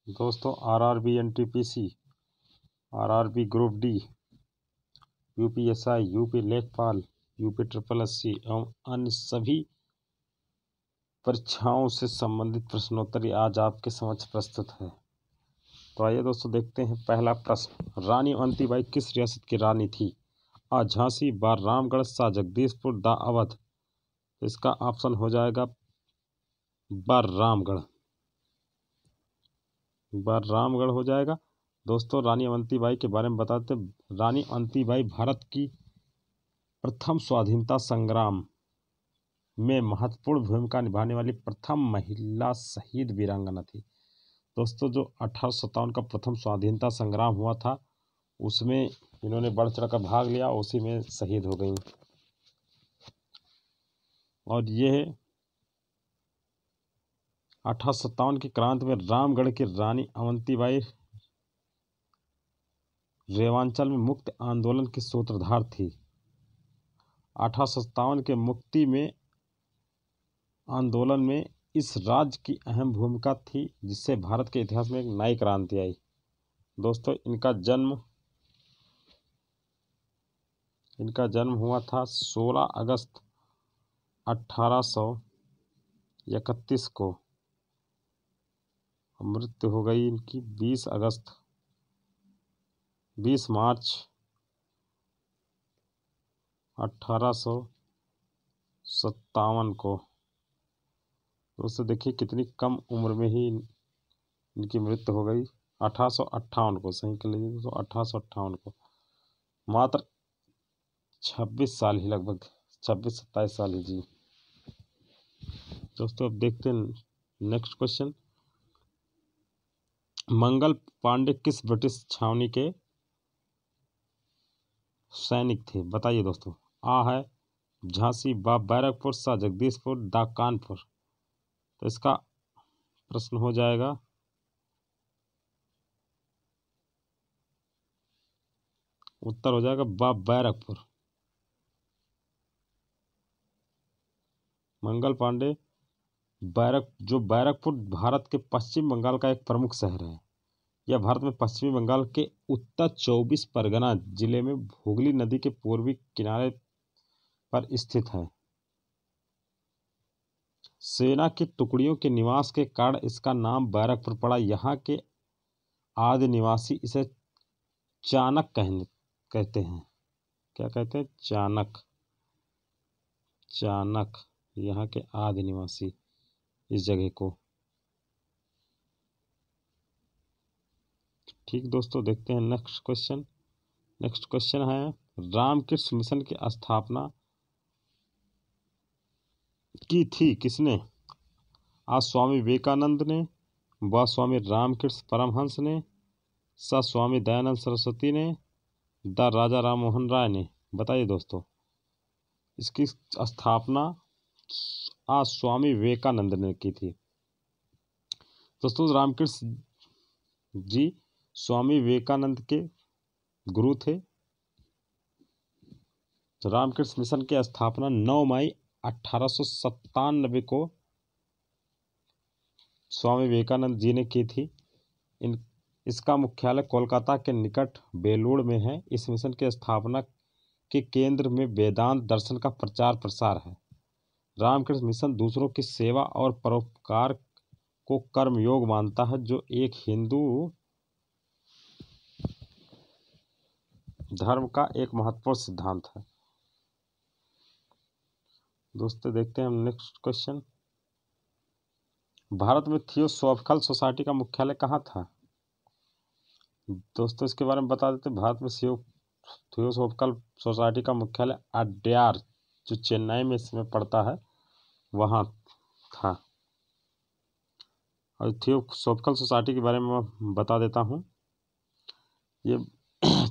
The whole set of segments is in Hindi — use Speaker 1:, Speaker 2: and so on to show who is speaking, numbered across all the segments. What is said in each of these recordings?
Speaker 1: दोस्तों RRB NTPC, RRB group D, UPSI, UP लेखपाल, यूपी ट्रिपल एससी एवं अन्य सभी परीक्षाओं से संबंधित प्रश्नोत्तरी आज आपके समक्ष प्रस्तुत है। तो आइए दोस्तों देखते हैं। पहला प्रश्न, रानी अवंतीबाई किस रियासत की रानी थी? आ झांसी, बा रामगढ़, सा जगदीशपुर, दा अवध। तो इसका ऑप्शन हो जाएगा बा रामगढ़, बा रामगढ़ हो जाएगा। दोस्तों रानी अवंतीबाई के बारे में बताते हैं। रानी अवंतीबाई भारत की प्रथम स्वाधीनता संग्राम में महत्वपूर्ण भूमिका निभाने वाली प्रथम महिला शहीद वीरांगना थी। दोस्तों जो 1857 का प्रथम स्वाधीनता संग्राम हुआ था उसमें इन्होंने बढ़ चढ़ कर भाग लिया, उसी में शहीद हो गई। और यह 1857 की क्रांति में रामगढ़ की रानी अवंतीबाई रेवांचल में मुक्ति आंदोलन की सूत्रधार थी। 1857 के मुक्ति में आंदोलन में इस राज्य की अहम भूमिका थी, जिससे भारत के इतिहास में एक नई क्रांति आई। दोस्तों इनका जन्म हुआ था 16 अगस्त 1831 को। मृत्यु हो गई इनकी 20 मार्च 1857 को। दोस्तों देखिए कितनी कम उम्र में ही इनकी मृत्यु हो गई। 1858 को, सही कर लीजिए दोस्तों, 1858 को। मात्र 26 साल ही, लगभग 26-27 साल ही जी। दोस्तों अब देखते हैं नेक्स्ट क्वेश्चन। मंगल पांडे किस ब्रिटिश छावनी के सैनिक थे? बताइए दोस्तों। आ है झांसी, बा बैरकपुर, सा जगदीशपुर, दा कानपुर। तो इसका प्रश्न हो जाएगा उत्तर हो जाएगा बा बैरकपुर। मंगल पांडे बैरकपुर भारत के पश्चिम बंगाल का एक प्रमुख शहर है। यह भारत में पश्चिमी बंगाल के उत्तर 24 परगना जिले में हुगली नदी के पूर्वी किनारे पर स्थित है। सेना की टुकड़ियों के निवास के कारण इसका नाम बैरकपुर पड़ा। यहाँ के आदि निवासी इसे चाणक कहते हैं। क्या कहते हैं? चाणक यहाँ के आदि निवासी इस जगह को। ठीक दोस्तों देखते हैं नेक्स्ट क्वेश्चन है, रामकृष्ण मिशन की स्थापना की थी किसने? आ स्वामी विवेकानंद ने, व स्वामी रामकृष्ण परमहंस ने, सा स्वामी दयानंद सरस्वती ने, द राजा राम मोहन राय ने। बताइए दोस्तों। इसकी स्थापना आ स्वामी विवेकानंद ने की थी। दोस्तों रामकृष्ण जी स्वामी विवेकानंद के गुरु थे। रामकृष्ण मिशन की स्थापना 9 मई 1897 को स्वामी विवेकानंद जी ने की थी। इसका मुख्यालय कोलकाता के निकट बेलूर में है। इस मिशन की स्थापना के केंद्र में वेदांत दर्शन का प्रचार प्रसार है। रामकृष्ण मिशन दूसरों की सेवा और परोपकार को कर्मयोग मानता है, जो एक हिंदू धर्म का एक महत्वपूर्ण सिद्धांत है। दोस्तों देखते हैं हम नेक्स्ट क्वेश्चन। भारत में थियोसॉफिकल सोसाइटी का मुख्यालय कहाँ था? दोस्तों इसके बारे में बता देते हैं। भारत में थियोसॉफिकल सोसाइटी का मुख्यालय अड्यार, जो चेन्नई में इसमें पड़ता है, वहाँ था। और थियोसॉफिकल सोसाइटी के बारे में मैं बता देता हूँ। ये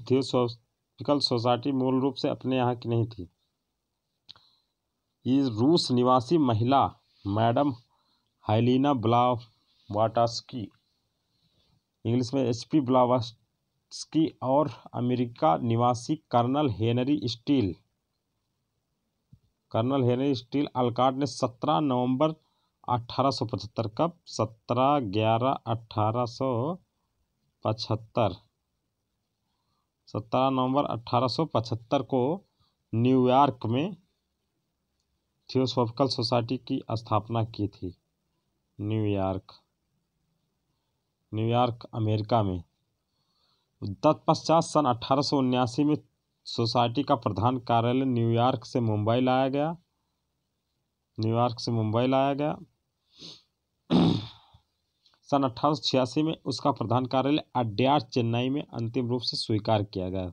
Speaker 1: थियोसॉफिकल सोसाइटी मूल रूप से अपने यहाँ की नहीं थी। ये रूस निवासी महिला मैडम हेलेना ब्लावाट्स्की, इंग्लिश में HP ब्लावाट्स्की, और अमेरिका निवासी कर्नल हेनरी स्टील अल्काट ने 17 नवंबर 1875। कब? 17/11/1875। 17 नवंबर 1875 को न्यूयॉर्क में थियोसॉफिकल सोसाइटी की स्थापना की थी। न्यूयॉर्क अमेरिका में। तत्पश्चात सन 1879 में सोसाइटी का प्रधान कार्यालय न्यूयॉर्क से मुंबई लाया गया। सन 1886 में उसका प्रधान कार्यालय अड्यार चेन्नई में अंतिम रूप से स्वीकार किया गया।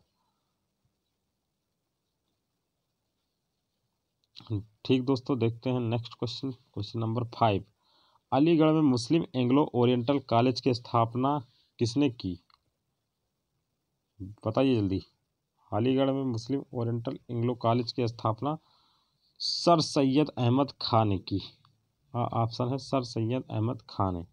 Speaker 1: ठीक दोस्तों, देखते हैं next question. Question number 5। Aligarh में मुस्लिम एंग्लो ओरिएंटल कॉलेज की स्थापना किसने की? बताइए जल्दी। अलीगढ़ में मुस्लिम ओरिएंटल एंग्लो कॉलेज की स्थापना सर सैयद अहमद खान ने की। ऑप्शन है सर सैयद अहमद खान है।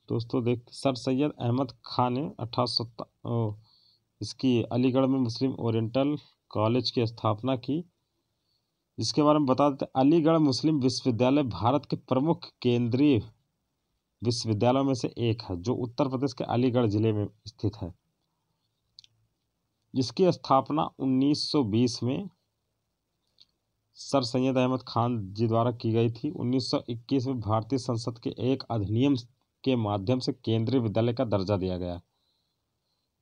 Speaker 1: दोस्तों सर सैयद अहमद खान ने 1870 इसकी अलीगढ़ में मुस्लिम ओरिएंटल कॉलेज की स्थापना की। जिसके बारे में बता देते, अलीगढ़ मुस्लिम विश्वविद्यालय भारत के प्रमुख केंद्रीय विश्वविद्यालयों में से एक है, जो उत्तर प्रदेश के अलीगढ़ जिले में स्थित है। जिसकी स्थापना 1920 में सर सैयद अहमद खान जी द्वारा की गई थी। 1921 में भारतीय संसद के एक अधिनियम के माध्यम से केंद्रीय विद्यालय का दर्जा दिया गया।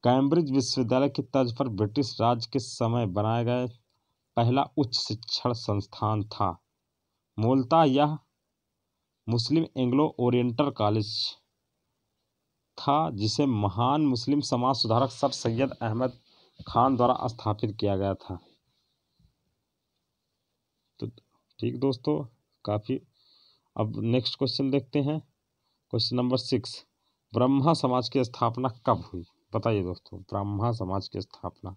Speaker 1: कैम्ब्रिज विश्वविद्यालय की तर्ज पर ब्रिटिश राज के समय बनाया गया पहला उच्च शिक्षण संस्थान था। मूलतः यह मुस्लिम एंग्लो ओरिएंटल कॉलेज था, जिसे महान मुस्लिम समाज सुधारक सर सैयद अहमद खान द्वारा स्थापित किया गया था। तो ठीक दोस्तों, काफ़ी। अब नेक्स्ट क्वेश्चन देखते हैं। Question number 6। ब्रह्मा समाज की स्थापना कब हुई? बताइए दोस्तों। ब्रह्मा समाज की स्थापना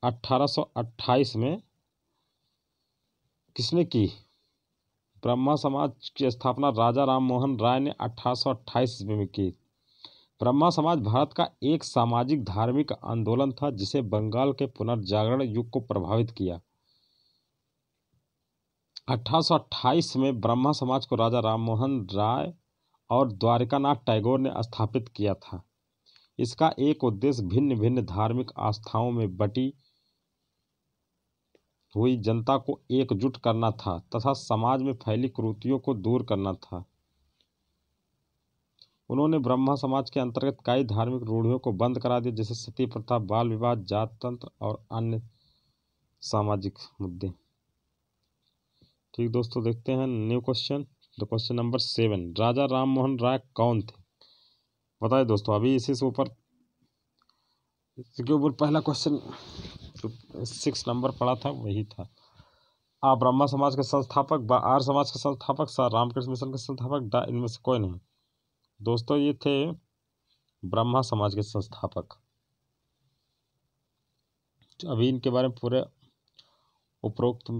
Speaker 1: 1828 में किसने की? ब्रह्मा समाज की स्थापना राजा राम मोहन राय ने 1828 ईस्वी में की। ब्रह्मा समाज भारत का एक सामाजिक धार्मिक आंदोलन था, जिसे बंगाल के पुनर्जागरण युग को प्रभावित किया। 1828 में ब्रह्मा समाज को राजा राम मोहन राय और द्वारिकानाथ टैगोर ने स्थापित किया था। इसका एक उद्देश्य भिन्न भिन्न धार्मिक आस्थाओं में बटी हुई जनता को एकजुट करना था तथा समाज में फैली कुरीतियों को दूर करना था। उन्होंने ब्रह्मा समाज के अंतर्गत कई धार्मिक रूढ़ियों को बंद करा दिया, जैसे सती प्रथा, बाल विवाह, जात तंत्र और अन्य सामाजिक मुद्दे। ठीक दोस्तों, देखते हैं new question. The question number 7। राजा राम मोहन राय कौन थे? बताइए दोस्तों। अभी इसके ऊपर पहला क्वेश्चन जो 6 नंबर पड़ा था वही था। ब्रह्मा समाज के संस्थापक, आर्य समाज के संस्थापक, रामकृष्ण मिशन के संस्थापक, इनमें से कोई नहीं। दोस्तों ये थे ब्रह्मा समाज के संस्थापक। अभी इनके बारे में पूरे उपरोक्त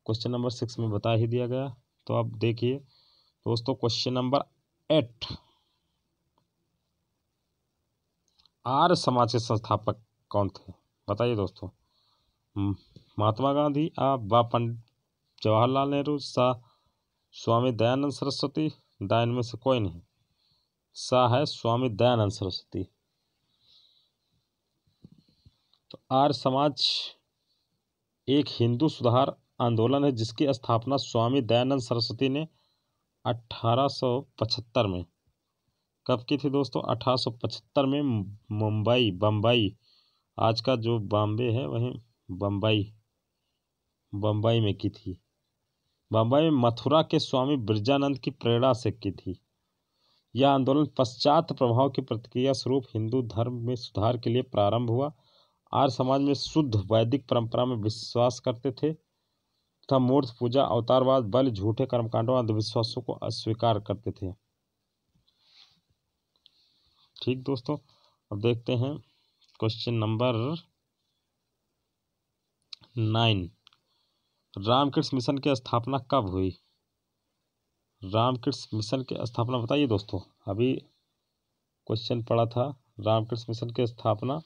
Speaker 1: क्वेश्चन नंबर 6 में बता ही दिया गया। तो अब देखिए दोस्तों, क्वेश्चन नंबर 8। आर्य समाज के संस्थापक कौन थे? बताइए दोस्तों। महात्मा गांधी, पंडित जवाहरलाल नेहरू, स्वामी दयानंद सरस्वती, इनमें से कोई नहीं। है स्वामी दयानंद सरस्वती। तो आर्य समाज एक हिंदू सुधार आंदोलन है, जिसकी स्थापना स्वामी दयानंद सरस्वती ने 1875 में कब की थी दोस्तों? 1875 में बम्बई, आज का जो बॉम्बे है वहीं बम्बई में की थी। बम्बई में मथुरा के स्वामी ब्रजानंद की प्रेरणा से की थी। यह आंदोलन पश्चात प्रभाव की प्रतिक्रिया स्वरूप हिंदू धर्म में सुधार के लिए प्रारंभ हुआ। आर्य समाज में शुद्ध वैदिक परंपरा में विश्वास करते थे तथा मूर्ति पूजा, अवतारवाद, बलि, झूठे कर्मकांडों, अंधविश्वासों को अस्वीकार करते थे। ठीक दोस्तों, अब देखते हैं क्वेश्चन नंबर 9। रामकृष्ण मिशन की स्थापना कब हुई? रामकृष्ण मिशन की स्थापना बताइए दोस्तों। अभी क्वेश्चन पड़ा था रामकृष्ण मिशन की स्थापना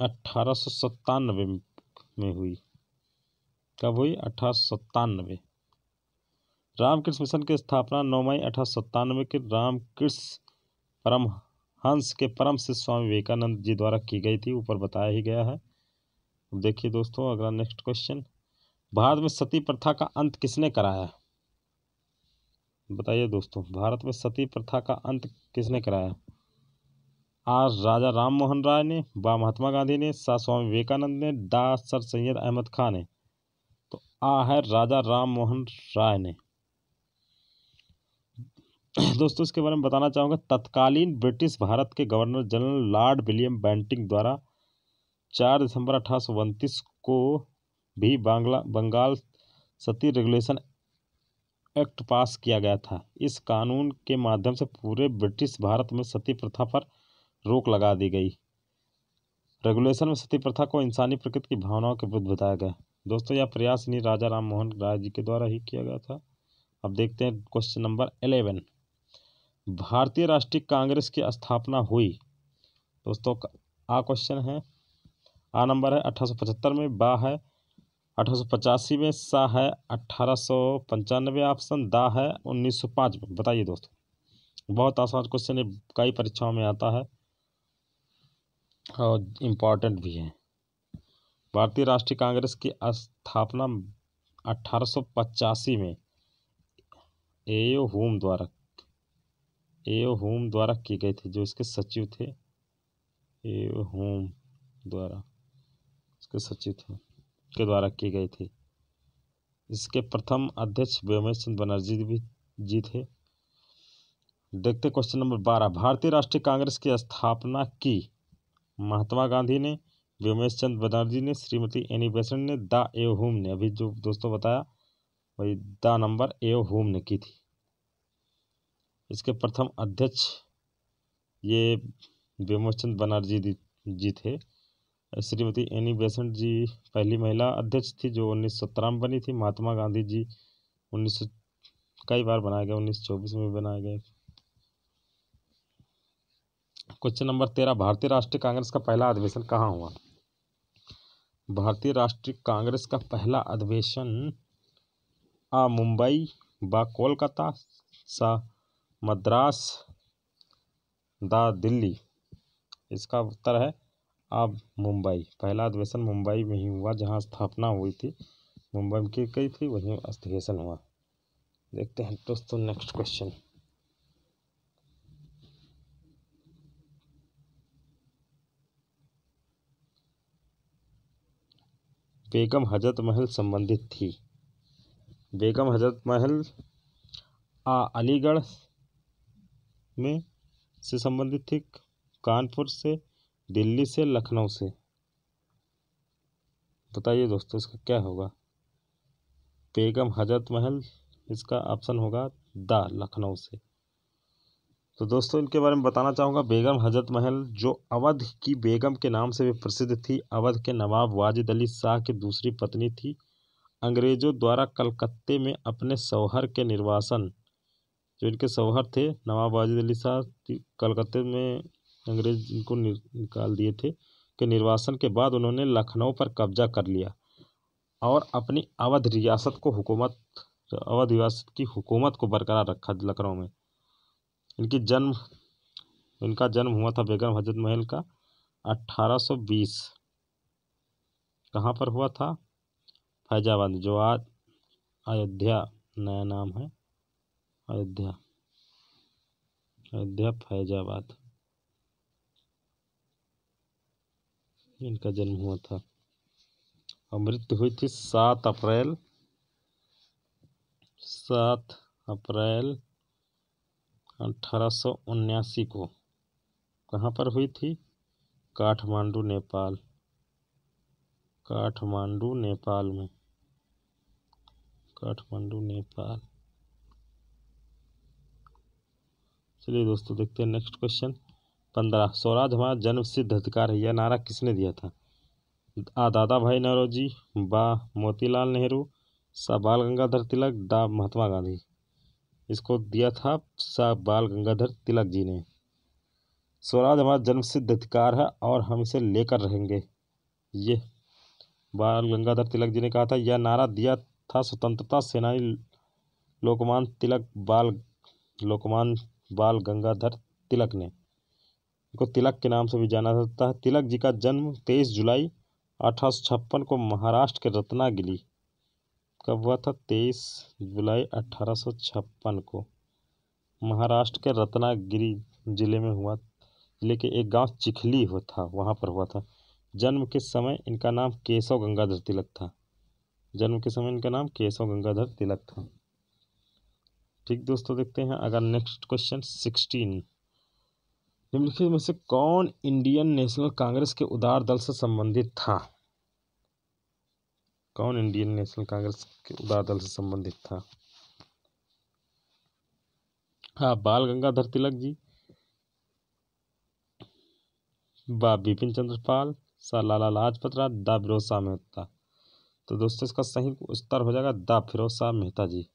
Speaker 1: 1897 में हुई। कब हुई? 1897। रामकृष्ण मिशन की स्थापना 9 मई 1897 के रामकृष्ण परमहंस के परम शिष्य स्वामी विवेकानंद जी द्वारा की गई थी। ऊपर बताया ही गया है। अब देखिए दोस्तों अगला नेक्स्ट क्वेश्चन, भारत में सती प्रथा का अंत किसने कराया? बताइए दोस्तों, भारत में सती प्रथा का अंत किसने कराया? आ राजा राम मोहन राय ने, बा महात्मा गांधी ने, सा स्वामी विवेकानंद ने, दा सर सैयद अहमद खान ने। तो आ है राजा राम मोहन राय ने। दोस्तों इसके बारे में बताना चाहूँगा, तत्कालीन ब्रिटिश भारत के governor general Lord William Bentinck द्वारा 4 दिसंबर 1829 को भी बंगाल सती रेगुलेशन एक्ट पास किया गया था। इस कानून के माध्यम से पूरे ब्रिटिश भारत में सती प्रथा पर रोक लगा दी गई। रेगुलेशन में सती प्रथा को इंसानी प्रकृति की भावनाओं के विरुद्ध बताया गया। दोस्तों यह प्रयास नहीं राजा राम मोहन राय जी के द्वारा ही किया गया था। अब देखते हैं क्वेश्चन नंबर 11, भारतीय राष्ट्रीय कांग्रेस की स्थापना हुई। दोस्तों आ क्वेश्चन है, आ नंबर है 1875 में, बा है 1885 में, सा है 1895 ऑप्शन, दा है 1905 में। बताइए दोस्तों, बहुत आसान क्वेश्चन है, कई परीक्षाओं में आता है और इम्पॉर्टेंट भी है। भारतीय राष्ट्रीय कांग्रेस की स्थापना 1885 में एओ हुम द्वारा की गई थी, जो इसके सचिव थे। एओ हुम द्वारा इसके सचिव थे के द्वारा की गई थी। इसके प्रथम अध्यक्ष व्योमेश चंद्र बनर्जी जी थे। देखते क्वेश्चन नंबर 12, भारतीय राष्ट्रीय कांग्रेस की स्थापना की महात्मा गांधी ने, व्योमेश चंद्र बनर्जी ने, श्रीमती एनी बेसेंट ने, दा एओ हुम ने। अभी जो दोस्तों बताया वही दा नंबर एओ हुम ने की थी। इसके प्रथम अध्यक्ष ये व्योमेश चंद्र बनर्जी जी थे। श्रीमती एनी बेसेंट जी पहली महिला अध्यक्ष थी जो 1917 में बनी थी। महात्मा गांधी जी 1900 कई बार बनाए गए, 1924 में बनाए गए। क्वेश्चन नंबर 13, भारतीय राष्ट्रीय कांग्रेस का पहला अधिवेशन कहाँ हुआ? भारतीय राष्ट्रीय कांग्रेस का पहला अधिवेशन आ मुंबई, बा कोलकाता, सा मद्रास, दा दिल्ली। इसका उत्तर है अब मुंबई। पहला अधिवेशन मुंबई में ही हुआ, जहां स्थापना हुई थी मुंबई में की गई थी, वहीं अधिवेशन हुआ। देखते हैं दोस्तों नेक्स्ट क्वेश्चन, बेगम हजरत महल संबंधित थी। बेगम हजरत महल अलीगढ़ में से संबंधित थी, कानपुर से, दिल्ली से, लखनऊ से। बताइए दोस्तों इसका क्या होगा? बेगम हजरत महल, इसका ऑप्शन होगा दा, लखनऊ से। तो दोस्तों इनके बारे में बताना चाहूँगा, बेगम हजरत महल जो अवध की बेगम के नाम से भी प्रसिद्ध थी, अवध के नवाब वाजिद अली शाह की दूसरी पत्नी थी। अंग्रेजों द्वारा कलकत्ते में अपने शौहर के निर्वासन, जो इनके शौहर थे नवाब वाजिद अली शाह, कलकत्ते में अंग्रेज इनको निकाल दिए थे के निर्वासन के बाद उन्होंने लखनऊ पर कब्जा कर लिया और अपनी अवध रियासत की हुकूमत को बरकरार रखा लखनऊ में। इनका जन्म हुआ था बेगम हजरत महल का 1820। कहाँ पर हुआ था? फैजाबाद, जो आज अयोध्या नया नाम है, अयोध्या फैजाबाद, इनका जन्म हुआ था। और मृत्यु हुई थी 7 अप्रैल 1879 को। कहाँ पर हुई थी? काठमांडू, नेपाल में, काठमांडू नेपाल। चलिए दोस्तों देखते हैं नेक्स्ट क्वेश्चन, 15, स्वराज हमारा जन्म सिद्ध अधिकार है, यह नारा किसने दिया था? आ दादा भाई नौरोजी, बा मोतीलाल नेहरू, सा बाल गंगाधर तिलक, डा महात्मा गांधी। इसको दिया था सा बाल गंगाधर तिलक जी ने। स्वराज हमारा जन्मसिद्ध अधिकार है और हम इसे लेकर रहेंगे, ये बाल गंगाधर तिलक जी ने कहा था। यह नारा दिया था स्वतंत्रता सेनानी लोकमान बाल गंगाधर तिलक ने। इनको तिलक के नाम से भी जाना जाता है। तिलक जी का जन्म 23 जुलाई 1856 को महाराष्ट्र के रत्नागिरी, कब हुआ था? 23 जुलाई 1856 को महाराष्ट्र के रत्नागिरी जिले में हुआ। जिले के एक गांव चिखली था, वहां पर हुआ था। जन्म के समय इनका नाम केशव गंगाधर तिलक था। जन्म के समय इनका नाम केशव गंगाधर तिलक था। ठीक दोस्तों, देखते हैं अगर नेक्स्ट क्वेश्चन 16। निम्नलिखित में से कौन इंडियन नेशनल कांग्रेस के उदार दल से संबंधित था? कौन इंडियन नेशनल कांग्रेस के उदार दल से संबंधित था? हाँ, बाल गंगाधर तिलक जी, बा बिपिन चंद्र पाल, सा लाला लाजपत राय, दा फिरोज शाह मेहता। तो दोस्तों इसका सही उत्तर हो जाएगा दा फिरोज शाह मेहता जी।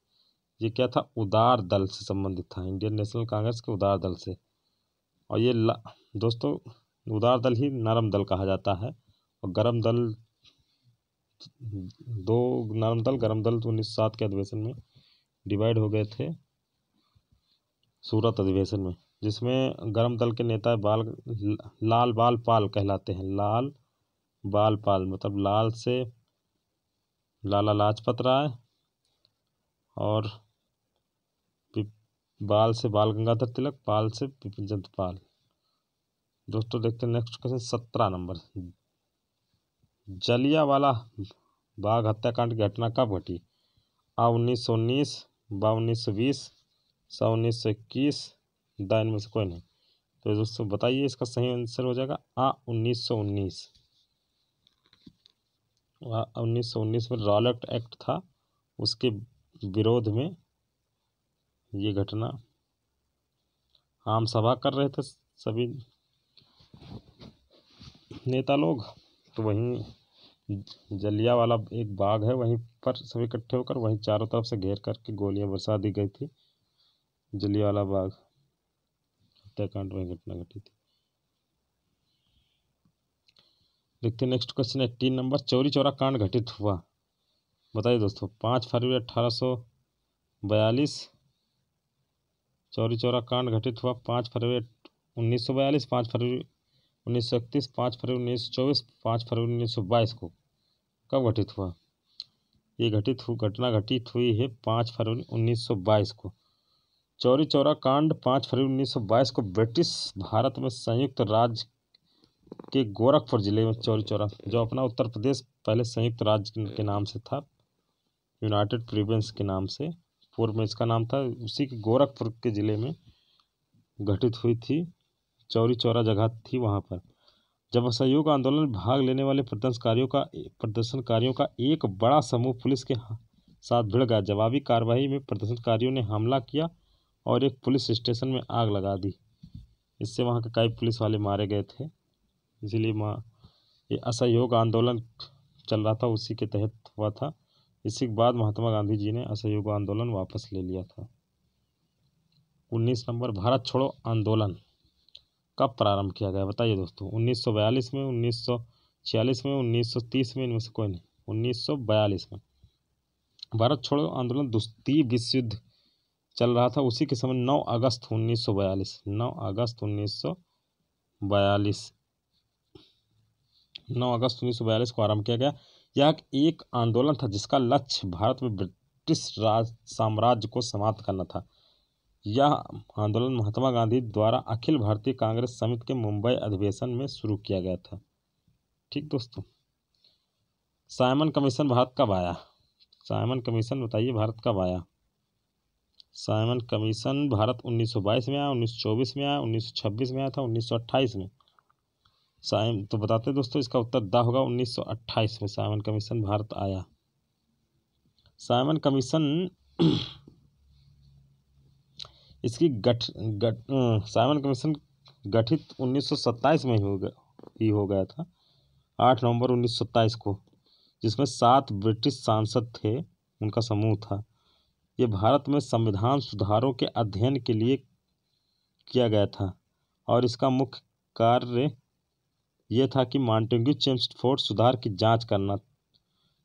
Speaker 1: ये क्या था? उदार दल से संबंधित था, इंडियन नेशनल कांग्रेस के उदार दल से। और ये दोस्तों उदार दल ही नरम दल कहा जाता है, और गरम दल, दो नरम दल गरम दल तो 1907 के अधिवेशन में डिवाइड हो गए थे, सूरत अधिवेशन में, जिसमें गरम दल के नेता लाल बाल पाल कहलाते हैं। लाल बाल पाल मतलब लाल से लाला लाजपत राय और बाल से बाल गंगाधर तिलक, पाल से बिपिन चंद्र पाल। दोस्तों देखते हैं next question 17 number. Jallianwala Bagh हत्याकांड की घटना कब घटी? आ 1919, बा 1920, सा 1921, दा इनमें से कोई नहीं। तो दोस्तों बताइए, इसका सही आंसर हो जाएगा आ 1919। 1919 में रॉलेट एक्ट था, उसके विरोध में ये घटना। आम सभा कर रहे थे सभी नेता लोग, तो वहीं जलियांवाला एक बाग है, वहीं पर सभी इकट्ठे होकर वहीं चारों तरफ से घेर करके गोलियां बरसा दी गई थी। जलियांवाला बाग हत्याकांड वहीं घटना घटी थी। देखते हैं next question 18 number. Chauri Chaura कांड घटित हुआ, बताइए दोस्तों। 5 फरवरी 1842। चौरी चौरा कांड घटित हुआ 5 फरवरी 1942, 5 फरवरी 1931, 5 फरवरी 1924, 5 फरवरी 1922 को। कब घटित हुआ? ये घटना घटित हुई है 5 फरवरी 1922 को। चौरी चौरा कांड 5 फरवरी 1922 को ब्रिटिश भारत में संयुक्त राज्य के गोरखपुर जिले में चौरी चौरा, जो अपना उत्तर प्रदेश पहले संयुक्त राज्य के नाम से था, यूनाइटेड प्रोविंस के नाम से, पूर्व में इसका नाम था, उसी के गोरखपुर के जिले में घटित हुई थी। चौरी चौरा जगह थी वहाँ पर। जब असहयोग आंदोलन में भाग लेने वाले प्रदर्शनकारियों का एक बड़ा समूह पुलिस के साथ भिड़ गया। जवाबी कार्रवाई में प्रदर्शनकारियों ने हमला किया और एक पुलिस स्टेशन में आग लगा दी। इससे वहाँ के कई पुलिस वाले मारे गए थे। इसलिए ये असहयोग आंदोलन चल रहा था, उसी के तहत हुआ था। इसी के बाद महात्मा गांधी जी ने असहयोग आंदोलन वापस ले लिया था। 19 नंबर। भारत छोड़ो आंदोलन कब प्रारंभ किया गया, बताइए दोस्तों। 1942 में, 1946 में, 1930 में, इनमें से कोई नहीं। 1942 में। भारत छोड़ो आंदोलन द्वितीय विश्व युद्ध चल रहा था, उसी के समय 9 अगस्त 1942, 9 अगस्त 1942, 9 अगस्त 1942 को आरंभ किया गया। यह एक आंदोलन था जिसका लक्ष्य भारत में ब्रिटिश राज साम्राज्य को समाप्त करना था। यह आंदोलन महात्मा गांधी द्वारा अखिल भारतीय कांग्रेस समिति के मुंबई अधिवेशन में शुरू किया गया था। ठीक दोस्तों। साइमन कमीशन भारत कब आया? साइमन कमीशन बताइए भारत कब आया? साइमन कमीशन भारत 1922 में आया, 1924 में आया, 1926 में आया था, 1928 में। तो बताते दोस्तों, इसका उत्तर दा होगा 1928 में साइमन कमीशन भारत आया। साइमन कमीशन इसकी साइमन कमीशन गठित 1927 में ही हो गया था, 8 नवंबर 1927 को, जिसमें 7 ब्रिटिश सांसद थे उनका समूह था। ये भारत में संविधान सुधारों के अध्ययन के लिए किया गया था और इसका मुख्य कार्य यह था कि मॉन्टेग्यू चेम्सफोर्ड सुधार की जांच करना।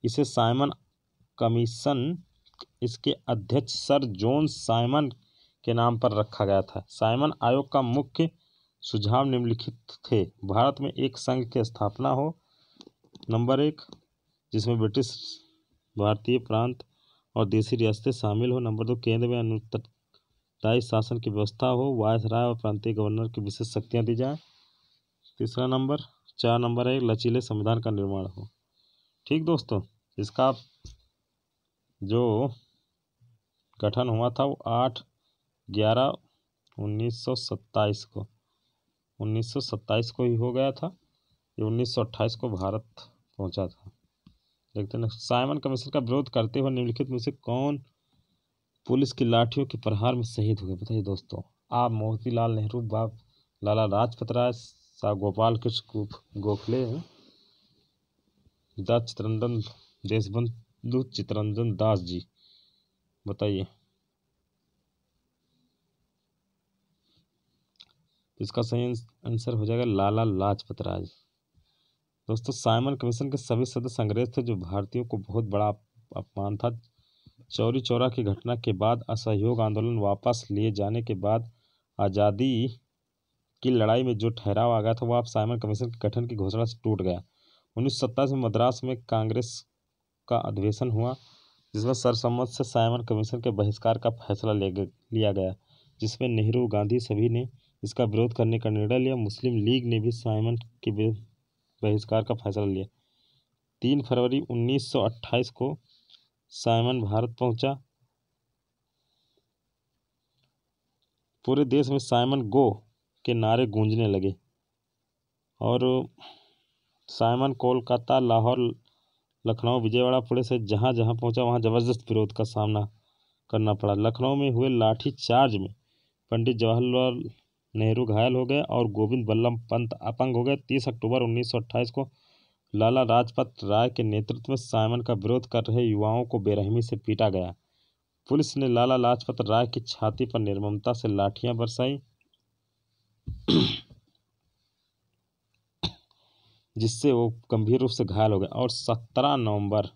Speaker 1: इसे साइमन कमीशन, इसके अध्यक्ष सर जॉन साइमन के नाम पर रखा गया था। साइमन आयोग का मुख्य सुझाव निम्नलिखित थे। भारत में एक संघ की स्थापना हो, नंबर 1, जिसमें ब्रिटिश, भारतीय प्रांत और देशी रियासतें शामिल हो। नंबर 2, केंद्र में अनुत्तरदायी शासन की व्यवस्था हो, वायसराय और प्रांतीय गवर्नर की विशेष शक्तियां दी जाएं। तीसरा नंबर, 4 नंबर है, लचीले संविधान का निर्माण हो। ठीक दोस्तों, इसका जो गठन हुआ था वो 8/11/1927 को 1927 को ही हो गया था। ये 1928 को भारत पहुंचा था। देखते हैं, साइमन कमीशन का विरोध करते हुए निम्नलिखित में से कौन पुलिस की लाठियों के प्रहार में शहीद हुए? बताइए दोस्तों। आ मोतीलाल नेहरू, बाप लाला लाजपत राय, सा गोपाल कृष्ण गोखले, द चित्तरंजन देशबंधु चित्तरंजन दास जी। बताइए। इसका सही आंसर हो जाएगा लाला लाजपत राय। दोस्तों, साइमन कमीशन के सभी सदस्य अंग्रेज थे, जो भारतीयों को बहुत बड़ा अपमान था। चौरी चौरा की घटना के बाद असहयोग आंदोलन वापस लिए जाने के बाद आज़ादी की लड़ाई में जो ठहराव आ गया था, वो आप साइमन कमीशन के गठन की घोषणा से टूट गया। 1927 में मद्रास में कांग्रेस का अधिवेशन हुआ, जिसमें सर्वसम्मति से साइमन कमीशन के बहिष्कार का फैसला लिया गया, जिसमें नेहरू, गांधी सभी ने इसका विरोध करने का निर्णय लिया। मुस्लिम लीग ने भी साइमन के बहिष्कार का फैसला लिया। 3 फरवरी 1928 को साइमन भारत पहुंचा। पूरे देश में साइमन गो के नारे गूंजने लगे और साइमन कोलकाता, लाहौर, लखनऊ, विजयवाड़ा, पुणे से जहां जहां पहुंचा वहां जबरदस्त विरोध का सामना करना पड़ा। लखनऊ में हुए लाठी चार्ज में पंडित जवाहरलाल नेहरू घायल हो गए और गोविंद बल्लभ पंत अपंग हो गए। 30 अक्टूबर 1928 को लाला लाजपत राय के नेतृत्व में साइमन का विरोध कर रहे युवाओं को बेरहमी से पीटा गया। पुलिस ने लाला लाजपत राय की छाती पर निर्ममता से लाठियां बरसाई, जिससे वो गंभीर रूप से घायल हो गए और 17 नवंबर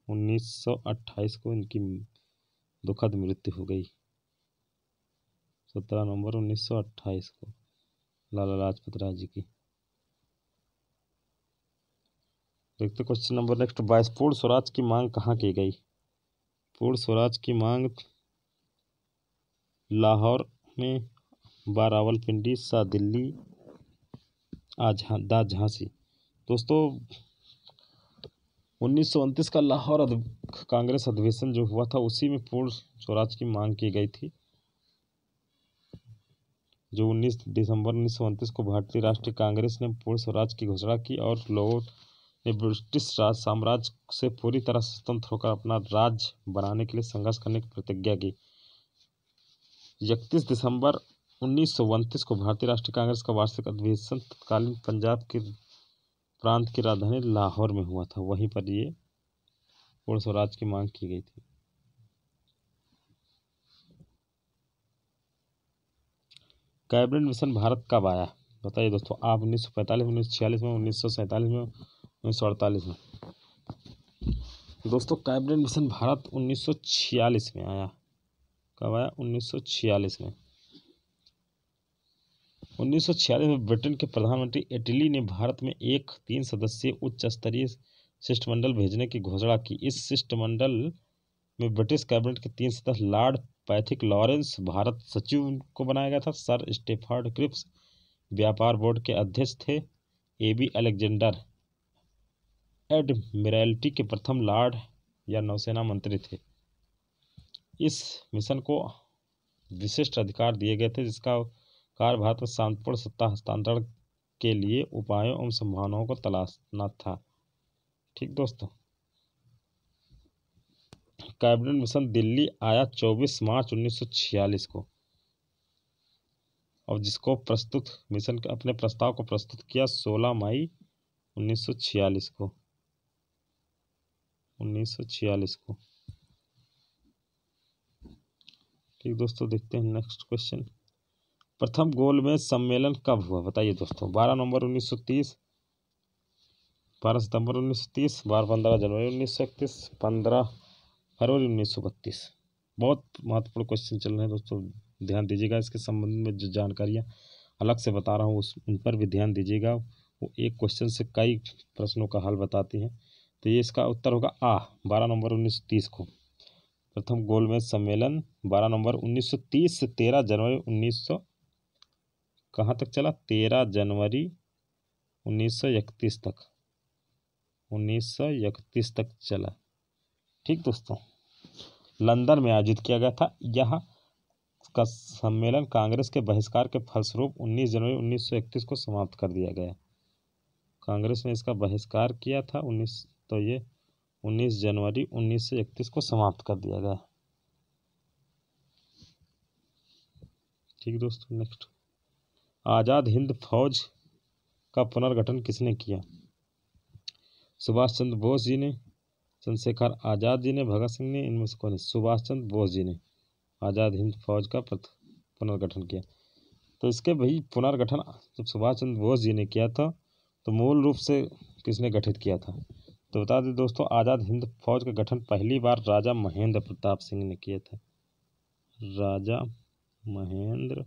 Speaker 1: 1928 को इनकी दुखद मृत्यु हो गई। 17 नवंबर 1928 को लाला लाजपत राय जी की। देखते क्वेश्चन नंबर नेक्स्ट 22, पूर्ण स्वराज की मांग कहाँ की गई? पूर्ण स्वराज की मांग लाहौर में, रावलपिंडी, सा दिल्ली, झांसी। दोस्तों, 1929 का लाहौर कांग्रेस अधिवेशन जो हुआ था, उसी में पूर्ण स्वराज की मांग की गई थी। जो 19 दिसंबर 1929 को भारतीय राष्ट्रीय कांग्रेस ने पूर्ण स्वराज की घोषणा की और लोगों ने ब्रिटिश राज साम्राज्य से पूरी तरह स्वतंत्र होकर अपना राज्य बनाने के लिए संघर्ष करने की प्रतिज्ञा की। 31 दिसंबर 1929 को भारतीय राष्ट्रीय कांग्रेस का वार्षिक अधिवेशन तत्कालीन पंजाब के प्रांत की राजधानी लाहौर में हुआ था। वहीं पर ये पूर्ण स्वराज की मांग की गई थी। कैबिनेट मिशन भारत कब आया? बताइए दोस्तों। आप 1945 में, 1946 में, 1947 में, 1948 में। दोस्तों, कैबिनेट मिशन भारत 1946 में आया। कब आया? 1946 में। 1946 में ब्रिटेन के प्रधानमंत्री एटली ने भारत में एक 3 सदस्यीय उच्च स्तरीय शिष्टमंडल भेजने की घोषणा की। इस शिष्टमंडल में ब्रिटिश कैबिनेट के 3 सदस्य लॉर्ड पैथिक लॉरेंस भारत सचिव को बनाया गया था। सर स्टेफर्ड क्रिप्स व्यापार बोर्ड के अध्यक्ष थे। एबी अलेक्जेंडर एडमिरल्टी के प्रथम लॉर्ड या नौसेना मंत्री थे। इस मिशन को विशिष्ट अधिकार दिए गए थे, जिसका कार्य भारत में शांतिपूर्ण सत्ता हस्तांतरण के लिए उपायों एवं संभावनाओं को तलाशना था। ठीक दोस्तों, कैबिनेट मिशन दिल्ली आया 24 मार्च 1946 को और जिसको प्रस्तुत मिशन के अपने प्रस्ताव को प्रस्तुत किया 16 मई 1946 को। 1946 को। ठीक दोस्तों, देखते हैं नेक्स्ट क्वेश्चन। प्रथम गोलमेज सम्मेलन कब हुआ, बताइए दोस्तों। 12 नवंबर 1930, 12 सितंबर 1930, 15 जनवरी 1931, 15 फरवरी 1932। बहुत महत्वपूर्ण क्वेश्चन चल रहे हैं दोस्तों, ध्यान दीजिएगा। इसके संबंध में जो जानकारियाँ अलग से बता रहा हूँ उन पर भी ध्यान दीजिएगा। वो एक क्वेश्चन से कई प्रश्नों का हल बताती हैं। तो ये इसका उत्तर होगा आ, 12 नवंबर 1930 को। प्रथम गोलमेज सम्मेलन 12 नवंबर 1930 से 13 जनवरी 1900 कहाँ तक चला, 13 जनवरी 1931 तक, 1931 तक चला। ठीक दोस्तों, लंदन में आयोजित किया गया था। यह का सम्मेलन कांग्रेस के बहिष्कार के फलस्वरूप 19 जनवरी 1931 को समाप्त कर दिया गया। कांग्रेस ने इसका बहिष्कार किया था 19 जनवरी 1931 को समाप्त कर दिया गया। ठीक दोस्तों, नेक्स्ट। आज़ाद हिंद फौज का पुनर्गठन किसने किया, सुभाष चंद्र बोस जी ने, चंद्रशेखर आज़ाद जी ने, भगत सिंह ने, इनमें से कौन है, सुभाष चंद्र बोस जी ने आज़ाद हिंद फौज का पुनर्गठन किया। तो इसके भाई पुनर्गठन जब सुभाष चंद्र बोस जी ने किया था तो मूल रूप से किसने गठित किया था, तो बता दें दोस्तों, आज़ाद हिंद फौज का गठन पहली बार राजा महेंद्र प्रताप सिंह ने किया था। राजा महेंद्र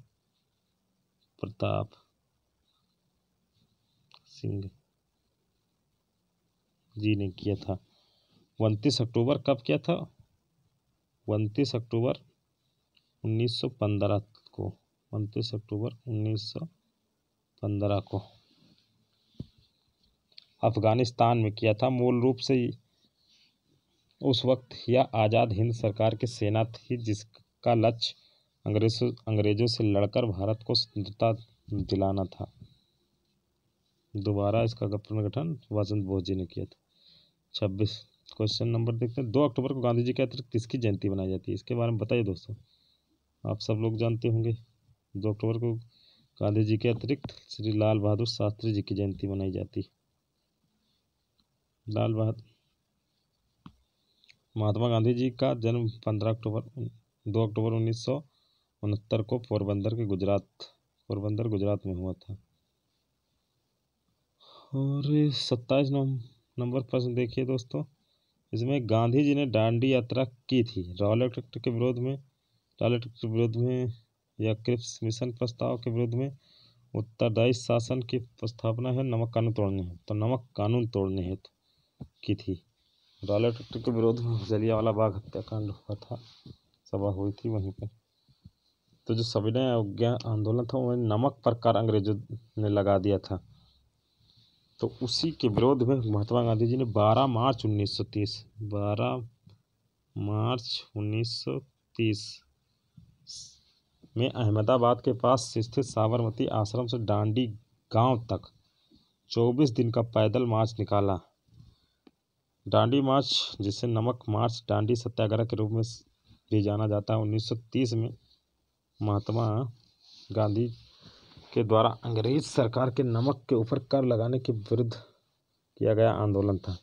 Speaker 1: प्रताप सिंह जी ने किया था। 29 अक्टूबर कब किया था, 29 अक्टूबर 1915 को, 29 अक्टूबर 1915 को अफगानिस्तान में किया था। मूल रूप से उस वक्त यह आज़ाद हिंद सरकार की सेना थी जिसका लक्ष्य अंग्रेजों से लड़कर भारत को स्वतंत्रता दिलाना था। दोबारा इसका पुनर्गठन सुभाष चंद्र बोस जी ने किया था। 26 क्वेश्चन नंबर देखते हैं। 2 अक्टूबर को गांधी जी के अतिरिक्त किसकी जयंती मनाई जाती है, इसके बारे में बताइए दोस्तों। आप सब लोग जानते होंगे 2 अक्टूबर को गांधी जी के अतिरिक्त श्री लाल बहादुर शास्त्री जी की जयंती मनाई जाती है। महात्मा गांधी जी का जन्म 2 अक्टूबर 1969 को पोरबंदर गुजरात में हुआ था। और 27 नंबर प्रश्न देखिए दोस्तों, इसमें गांधी जी ने दांडी यात्रा की थी रॉलेट एक्ट के विरोध में या क्रिप्स मिशन प्रस्ताव के विरोध में, उत्तरदायी शासन की स्थापना है, नमक कानून तोड़ने हैं, तो नमक कानून तोड़ने हेतु की थी। रॉलेट एक्ट के विरोध में जलियांवाला बाग हत्याकांड हुआ था, सभा हुई थी वहीं पर। तो जो सविनय अवज्ञा आंदोलन था वह नमक पर कर अंग्रेजों ने लगा दिया था, तो उसी के विरोध में महात्मा गांधी जी ने 12 मार्च 1930 में अहमदाबाद के पास स्थित साबरमती आश्रम से दांडी गांव तक 24 दिन का पैदल मार्च निकाला। दांडी मार्च, जिसे नमक मार्च, दांडी सत्याग्रह के रूप में भी जाना जाता है, 1930 में महात्मा गांधी के द्वारा अंग्रेज सरकार के नमक के ऊपर कर लगाने के विरुद्ध किया गया आंदोलन था।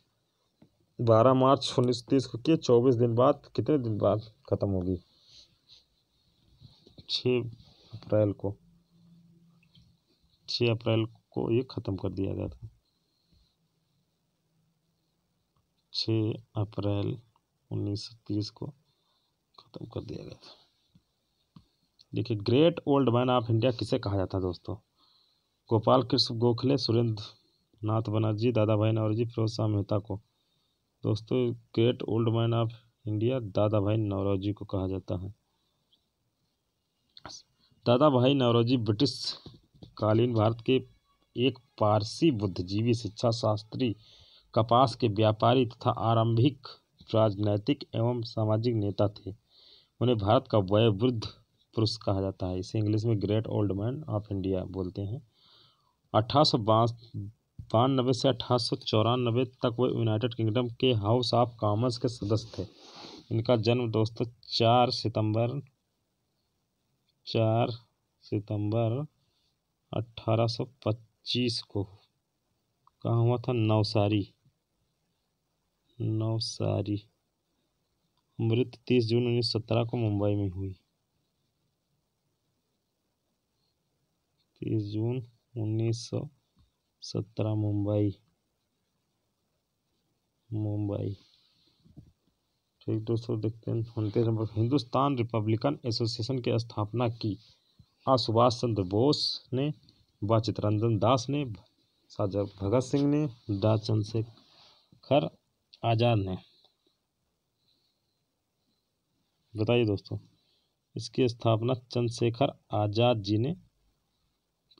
Speaker 1: 12 मार्च 1930 को किए, 24 दिन बाद, कितने दिन बाद खत्म होगी, 6 अप्रैल को ये खत्म कर दिया गया था। 6 अप्रैल 1930 को खत्म कर दिया गया था। देखिए, great old man of India किसे कहा जाता है दोस्तों, गोपाल कृष्ण गोखले, सुरेंद्र नाथ बनर्जी, दादा भाई नौरोजी, फिरोज शाह मेहता को। दोस्तों, great old man of India दादा भाई नौरोजी को कहा जाता है। दादा भाई नौरोजी ब्रिटिश कालीन भारत के एक पारसी बुद्धिजीवी, शिक्षा शास्त्री, कपास के व्यापारी तथा आरंभिक राजनैतिक एवं सामाजिक नेता थे। उन्हें भारत का वयोवृद्ध पुरुष कहा जाता है। इसे इंग्लिश में great old man of India बोलते हैं। 1892 से 1894 तक वो यूनाइटेड किंगडम के हाउस ऑफ कॉमन्स के सदस्य थे। इनका जन्म दोस्तों 4 सितंबर 1825 को कहाँ हुआ था, नवसारी। मृत्यु 30 जून 1917 को मुंबई में हुई। 30 जून 1917 मुंबई। ठीक दोस्तों, देखते हैं 29 नंबर। हिंदुस्तान रिपब्लिकन एसोसिएशन की स्थापना की। आ सुभाष चंद्र बोस ने, व चित्तरंजन दास ने, सा भगत सिंह ने, डा चंद्रशेखर आजाद ने। बताइए दोस्तों, इसकी स्थापना चंद्रशेखर आजाद जी ने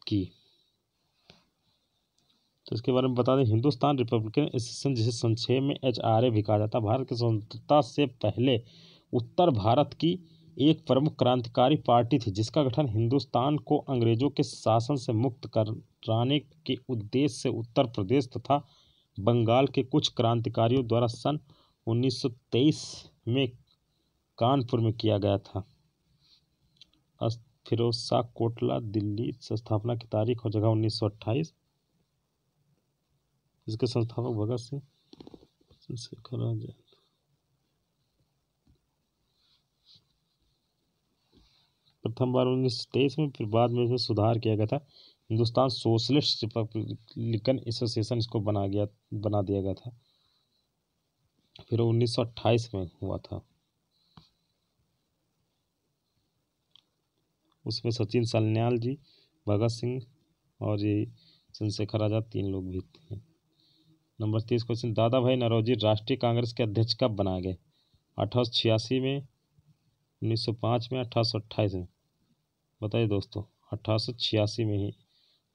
Speaker 1: की। तो इसके बारे में बता दें, हिंदुस्तान रिपब्लिकन एसोसिएशन, जिसे संक्षेप में HRA भी कहा जाता है, भारत की स्वतंत्रता से पहले उत्तर भारत की एक प्रमुख क्रांतिकारी पार्टी थी, जिसका गठन हिंदुस्तान को अंग्रेजों के शासन से मुक्त कराने के उद्देश्य से उत्तर प्रदेश तथा बंगाल के कुछ क्रांतिकारियों द्वारा सन 1923 में कानपुर में किया गया था। फिरोज शाह कोटला, दिल्ली। स्थापना की तारीख और जगह 1928। इसके संस्थापक भगत सिंह, चंद्रशेखर आजाद। प्रथम बार 1923 में, फिर बाद में इसमें सुधार किया गया था। हिंदुस्तान सोशलिस्ट रिपब्लिकन एसोसिएशन इसको बना दिया गया था। फिर 1928 में हुआ था। उसमें सचिन सान्याल जी, भगत सिंह और ये चंद्रशेखर आजाद 3 लोग भी थे। नंबर 30 क्वेश्चन, दादा भाई नौरोजी राष्ट्रीय कांग्रेस के अध्यक्ष कब बनाए गए? 1886 में, 1905 में, 1828 में। बताइए दोस्तों, 1886 में ही।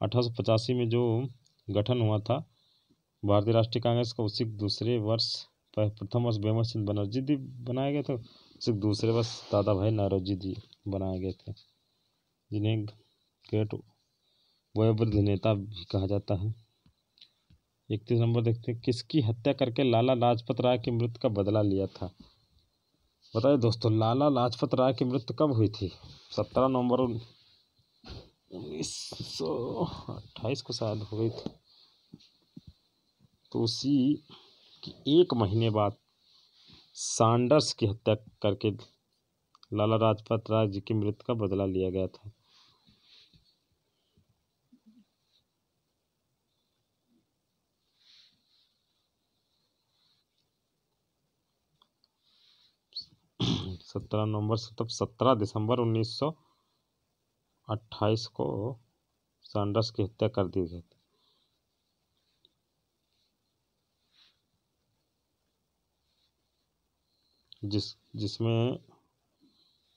Speaker 1: 1885 में जो गठन हुआ था भारतीय राष्ट्रीय कांग्रेस का, उसी दूसरे वर्ष, प्रथम वर्ष बेमर सिंह बनर्जी जी बनाए गए थे, उसी दूसरे वर्ष दादा भाई नौरोजी जी बनाए गए थे, जिन्हें ग्रेट वयोवृद्ध नेता भी कहा जाता है। 31 नंबर देखते हैं, किसकी हत्या करके लाला लाजपत राय की मृत्यु का बदला लिया था? बताइए दोस्तों, लाला लाजपत राय की मृत्यु कब हुई थी? 17 नवंबर 1928 को शायद हो गई थी। तो उसी की 1 महीने बाद सैंडर्स की हत्या करके लाला लाजपत राय जी की मृत्यु का बदला लिया गया था। नवंबर से, तब 17 दिसंबर 1928 को सैंडर्स की हत्या कर दी गई थी।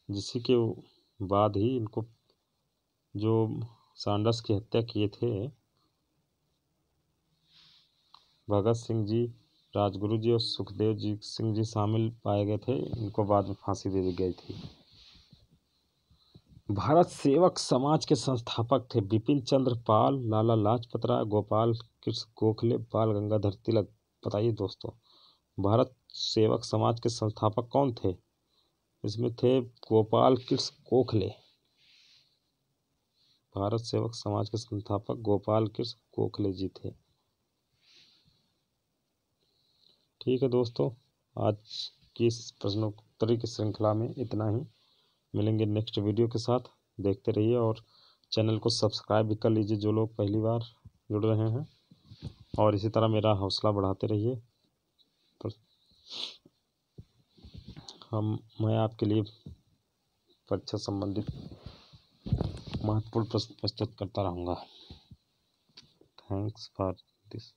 Speaker 1: जिसी के बाद ही इनको, जो सैंडर्स की हत्या किए थे, भगत सिंह जी, राजगुरु जी और सुखदेव जी सिंह जी शामिल पाए गए थे। इनको बाद में फांसी दे दी गई थी। भारत सेवक समाज के संस्थापक थे बिपिन चंद्र पाल, लाला लाजपत राय, गोपाल कृष्ण गोखले, बाल गंगाधर तिलक। बताइए दोस्तों, भारत सेवक समाज के संस्थापक कौन थे? इसमें थे गोपाल कृष्ण गोखले। भारत सेवक समाज के संस्थापक गोपाल कृष्ण गोखले जी थे। ठीक है दोस्तों, आज की इस प्रश्नोत्तरी की श्रृंखला में इतना ही। मिलेंगे नेक्स्ट वीडियो के साथ। देखते रहिए और चैनल को सब्सक्राइब भी कर लीजिए जो लोग पहली बार जुड़ रहे हैं, और इसी तरह मेरा हौसला बढ़ाते रहिए। मैं आपके लिए परीक्षा संबंधित महत्वपूर्ण प्रश्न प्रस्तुत करता रहूँगा। Thanks for this.